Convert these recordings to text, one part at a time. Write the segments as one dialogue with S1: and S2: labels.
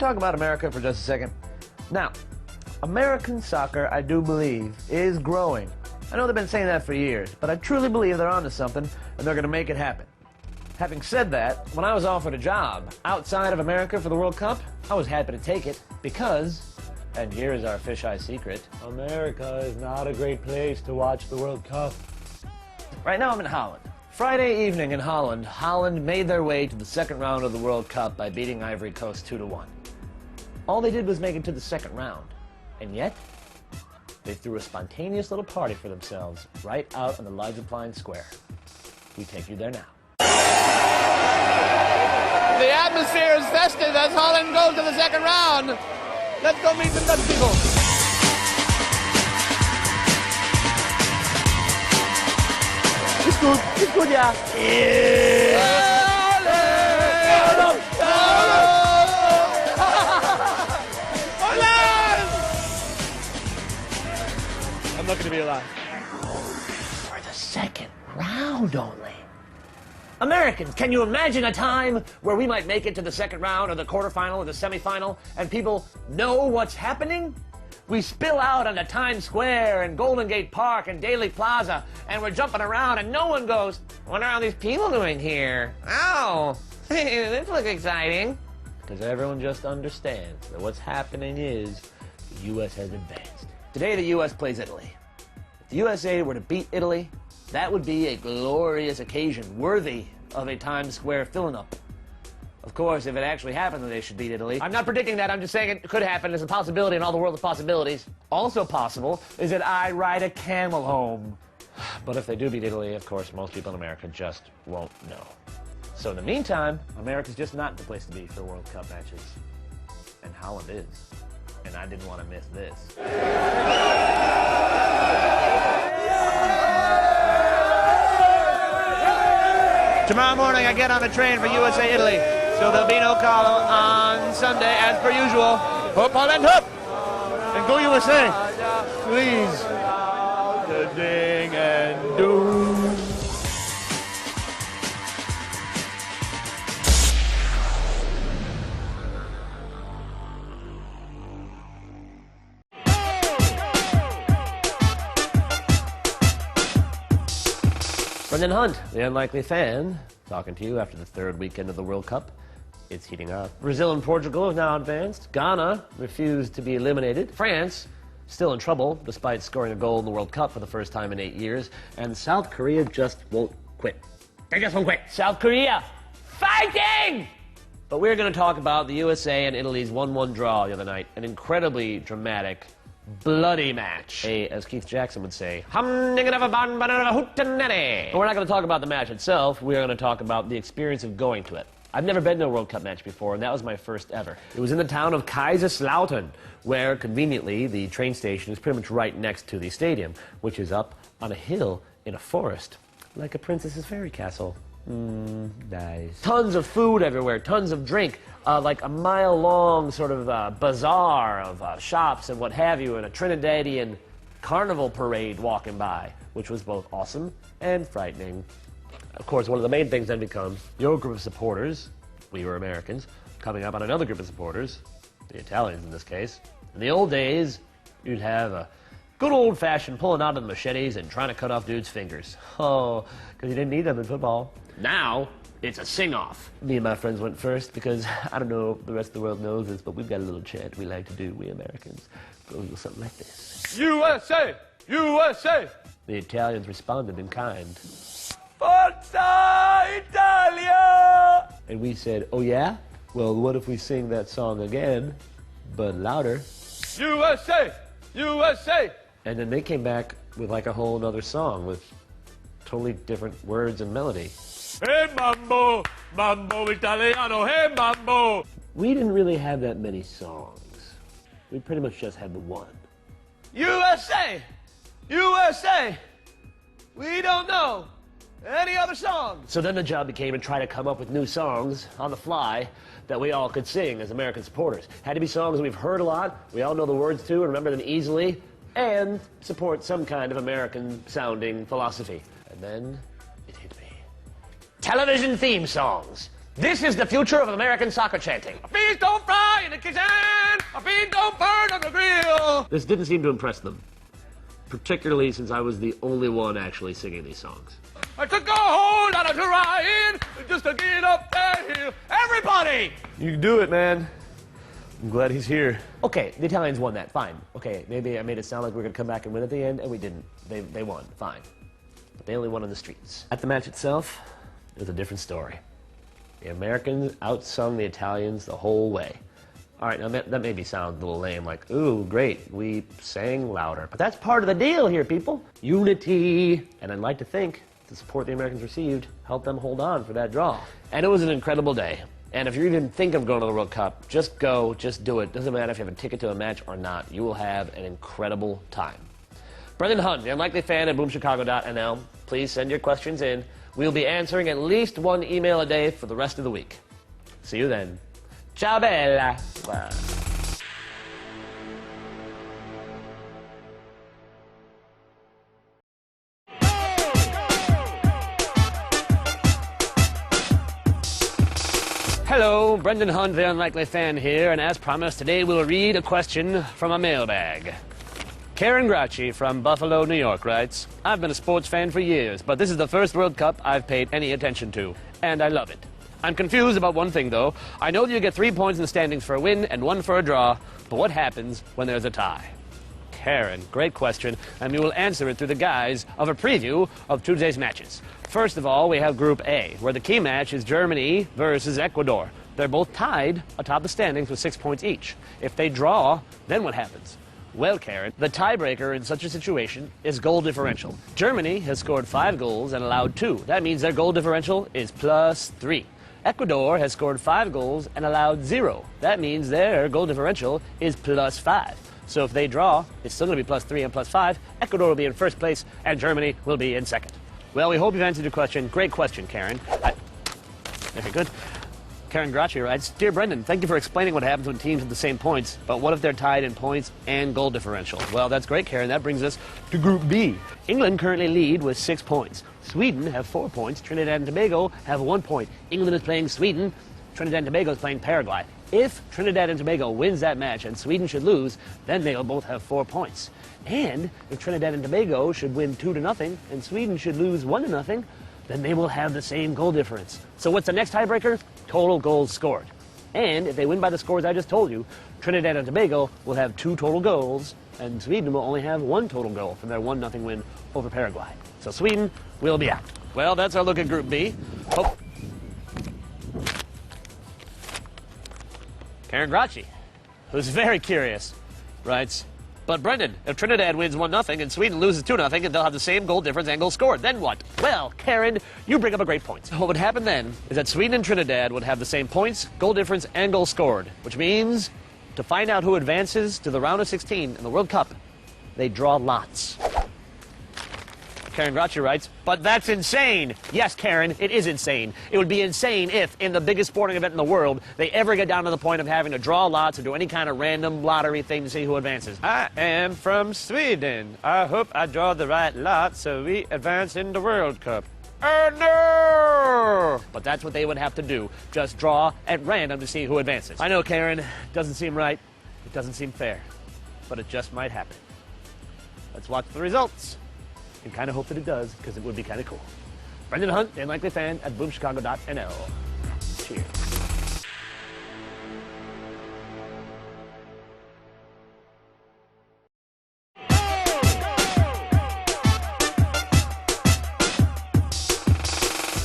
S1: talk about America for just a second? Now, American soccer, I do believe, is growing. I know they've been saying that for years, but I truly believe they're onto something, and they're going to make it happen. Having said that, when I was offered a job outside of America for the World Cup, I was happy to take it because, and here's our fisheye secret, America is not a great place to watch the World Cup. Right now I'm in Holland. Friday evening in Holland, Holland made their way to the second round of the World Cup by beating Ivory Coast 2-1. All they did was make it to the second round, and yet they threw a spontaneous little party for themselves right out on the Leidseplein Square. We take you there now.
S2: The atmosphere is festive as Holland goes to the second round. Let's go meet some Dutch people.
S1: It's good, yeah.
S2: I'm not going to be alive.
S1: For the second round only. Americans, can you imagine a time where we might make it to the second round or the quarterfinal or the semifinal and people know what's happening? We spill out onto Times Square and Golden Gate Park and Daley Plaza and we're jumping around and no one goes, what are all these people doing here? Oh, this looks exciting. Because everyone just understands that what's happening is the U.S. has advanced. Today the U.S. plays Italy. If the USA were to beat Italy, that would be a glorious occasion, worthy of a Times Square filling up. Of course, if it actually happened that they should beat Italy, I'm not predicting that, I'm just saying it could happen. There's a possibility in all the world of possibilities. Also possible is that I ride a camel home. But if they do beat Italy, of course, most people in America just won't know. So in the meantime, America's just not the place to be for World Cup matches. And Holland is. And I didn't want to miss this. Tomorrow morning I get on the train for USA-Italy, so there'll be no call on Sunday as per usual. Hope Holland, hope! And go USA! Please. The ding and do. Brendan Hunt, the unlikely fan, talking to you after the third weekend of the World Cup. It's heating up. Brazil and Portugal have now advanced. Ghana refused to be eliminated. France, still in trouble, despite scoring a goal in the World Cup for the first time in 8 years. And South Korea just won't quit. They just won't quit. South Korea, fighting! But we're going to talk about the USA and Italy's 1-1 draw the other night. An incredibly dramatic, bloody match. As Keith Jackson would say, but we're not going to talk about the match itself. We're going to talk about the experience of going to it. I've never been to a World Cup match before, and that was my first ever. It was in the town of Kaiserslautern, where, conveniently, the train station is pretty much right next to the stadium, which is up on a hill in a forest, like a princess's fairy castle. Nice. Tons of food everywhere, tons of drink, like a mile-long sort of bazaar of shops and what have you, and a Trinidadian carnival parade walking by, which was both awesome and frightening. Of course, one of the main things then becomes your group of supporters, we were Americans, coming up on another group of supporters, the Italians in this case. In the old days, you'd have a good old-fashioned pulling out of the machetes and trying to cut off dudes' fingers. Oh, because you didn't need them in football. Now, it's a sing-off. Me and my friends went first because, I don't know if the rest of the world knows this, but we've got a little chant we like to do, we Americans. It goes something like this.
S2: USA! USA!
S1: The Italians responded in kind.
S2: Forza Italia!
S1: And we said, oh yeah? Well, what if we sing that song again, but louder?
S2: USA! USA!
S1: And then they came back with like a whole other song with totally different words and melody.
S2: Hey mambo, mambo italiano, hey mambo!
S1: We didn't really have that many songs. We pretty much just had the one.
S2: USA! USA! We don't know any other songs.
S1: So then the job became to try to come up with new songs on the fly that we all could sing as American supporters. Had to be songs that we've heard a lot, we all know the words to and remember them easily, and support some kind of American-sounding philosophy. And then it hit me. Television theme songs. This is the future of American soccer chanting.
S2: Our feet don't fry in the kitchen. Our feet don't burn on the grill.
S1: This didn't seem to impress them, particularly since I was the only one actually singing these songs.
S2: I took a whole lot of trying just to get up that hill. Everybody!
S1: You can do it, man. I'm glad he's here. Okay, the Italians won that, fine. Okay, maybe I made it sound like we were going to come back and win at the end, and we didn't. They won, fine. But they only won on the streets. At the match itself, it was a different story. The Americans outsung the Italians the whole way. All right, now that maybe sounds a little lame, like, ooh, great, we sang louder. But that's part of the deal here, people. Unity. And I'd like to think the support the Americans received helped them hold on for that draw. And it was an incredible day. And if you even think of going to the World Cup, just go, just do it. Doesn't matter if you have a ticket to a match or not. You will have an incredible time. Brendan Hunt, the unlikely fan at boomchicago.nl. Please send your questions in. We'll be answering at least one email a day for the rest of the week. See you then. Ciao, bella. Bye. Hello, Brendan Hunt, the unlikely fan here, and as promised, today we'll read a question from a mailbag. Karen Gracci from Buffalo, New York writes, I've been a sports fan for years, but this is the first World Cup I've paid any attention to, and I love it. I'm confused about one thing, though. I know that you get 3 points in the standings for a win and 1 for a draw, but what happens when there's a tie? Karen, great question, and we will answer it through the guise of a preview of Tuesday's matches. First of all, we have Group A, where the key match is Germany versus Ecuador. They're both tied atop the standings with 6 points each. If they draw, then what happens? Well, Karen, the tiebreaker in such a situation is goal differential. Germany has scored 5 goals and allowed 2. That means their goal differential is +3. Ecuador has scored 5 goals and allowed 0. That means their goal differential is +5. So if they draw, it's still going to be +3 and +5. Ecuador will be in first place, and Germany will be in second. Well, we hope you've answered your question. Great question, Karen. Very good. Karen Gracci writes, Dear Brendan, thank you for explaining what happens when teams have the same points, but what if they're tied in points and goal differential? Well, that's great, Karen. That brings us to Group B. England currently lead with 6 points. Sweden have 4 points. Trinidad and Tobago have 1 point. England is playing Sweden. Trinidad and Tobago is playing Paraguay. If Trinidad and Tobago wins that match and Sweden should lose, then they'll both have 4 points. And if Trinidad and Tobago should win 2-0 and Sweden should lose 1-0, then they will have the same goal difference. So what's the next tiebreaker? Total goals scored. And if they win by the scores I just told you, Trinidad and Tobago will have 2 total goals, and Sweden will only have 1 total goal from their 1-0 win over Paraguay. So Sweden will be out. Well, that's our look at Group B. Oh. Karen Gracci, who's very curious, writes, But Brendan, if Trinidad wins 1-0 and Sweden loses 2-0, and they'll have the same goal difference and goals scored, then what? Well, Karen, you bring up a great point. What would happen then is that Sweden and Trinidad would have the same points, goal difference, and goals scored, which means to find out who advances to the round of 16 in the World Cup, they draw lots. Karen Gracci writes, but that's insane. Yes, Karen, it is insane. It would be insane if, in the biggest sporting event in the world, they ever get down to the point of having to draw lots or do any kind of random lottery thing to see who advances. I am from Sweden. I hope I draw the right lot so we advance in the World Cup. Oh, no! But that's what they would have to do. Just draw at random to see who advances. I know, Karen, it doesn't seem right. It doesn't seem fair. But it just might happen. Let's watch the results. And kind of hope that it does, because it would be kind of cool. Brendan Hunt, the unlikely fan at boomchicago.nl. Cheers.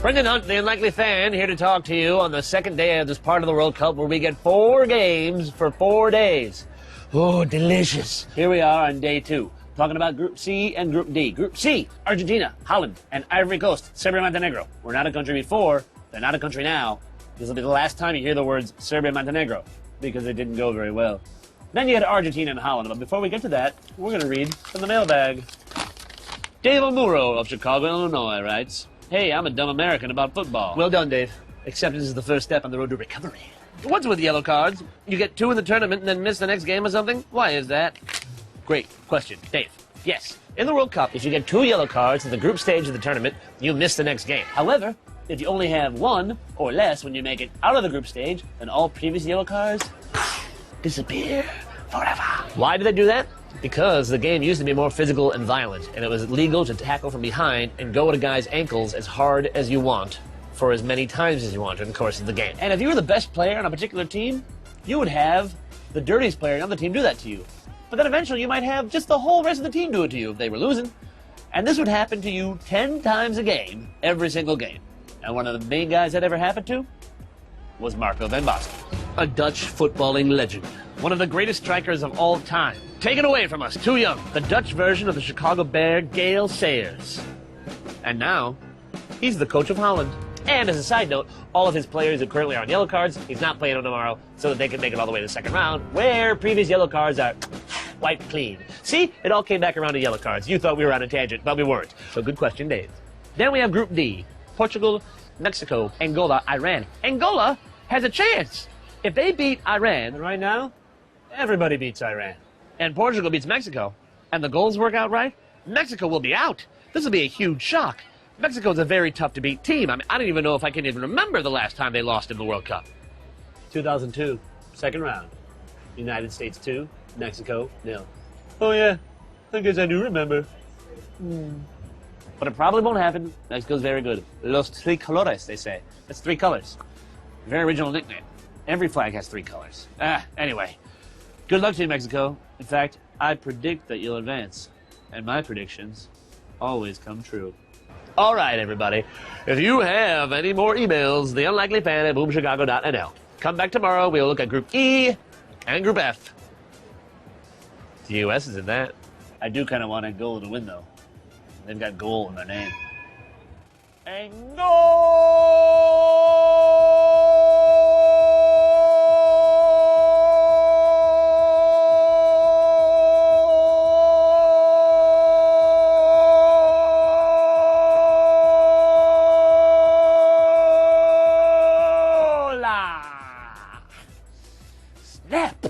S1: Brendan Hunt, the unlikely fan, here to talk to you on the second day of this part of the World Cup where we get 4 games for 4 days. Oh, delicious. Here we are on day 2. Talking about Group C and Group D. Group C, Argentina, Holland, and Ivory Coast, Serbia, Montenegro. We're not a country before, they're not a country now. This will be the last time you hear the words Serbia, Montenegro, because it didn't go very well. Then you had Argentina and Holland, but before we get to that, we're going to read from the mailbag. Dave O'Muro of Chicago, Illinois writes, Hey, I'm a dumb American about football. Well done, Dave. Except this is the first step on the road to recovery. What's with yellow cards? You get 2 in the tournament and then miss the next game or something? Why is that? Great question, Dave. Yes, in the World Cup, if you get 2 yellow cards in the group stage of the tournament, you miss the next game. However,
S3: If you only have one or less when you make it out of the group stage, then all previous yellow cards disappear forever.
S1: Why did they do that? Because the game used to be more physical and violent, and it was legal to tackle from behind and go at a guy's ankles as hard as you want for as many times as you want during the course of the game.
S3: And if you were the best player on a particular team, you would have the dirtiest player on the team do that to you. But then eventually you might have just the whole rest of the team do it to you if they were losing. And this would happen to you 10 times a game, every single game. And one of the main guys that ever happened to was Marco van Basten.
S1: A Dutch footballing legend. One of the greatest strikers of all time. Taken away from us, too young. The Dutch version of the Chicago Bear, Gail Sayers. And now, he's the coach of Holland. And as a side note, all of his players who currently are on yellow cards, he's not playing them tomorrow so that they can make it all the way to the second round, where previous yellow cards are wiped clean. See? It all came back around to yellow cards. You thought we were on a tangent, but we weren't. So good question, Dave. Then we have Group D. Portugal, Mexico, Angola, Iran. Angola has a chance. If they beat Iran right now, everybody beats Iran. And Portugal beats Mexico, and the goals work out right, Mexico will be out. This will be a huge shock. Mexico's a very tough-to-beat team. I mean, I don't even know if I can even remember the last time they lost in the World Cup.
S3: 2002, second round. United States 2, Mexico 0. Oh yeah, I guess I do remember. But it probably won't happen. Mexico's very good. Los tres colores, they say. That's 3 colors. Very original nickname. Every flag has 3 colors. Anyway. Good luck to you, Mexico. In fact, I predict that you'll advance. And my predictions always come true.
S1: All right, everybody. If you have any more emails, theunlikelyfan@boomchicago.nl. Come back tomorrow. We'll look at Group E and Group F. The U.S. is in that.
S3: I do kind of want Angola to win, though. They've got goal in their name.
S1: Snap!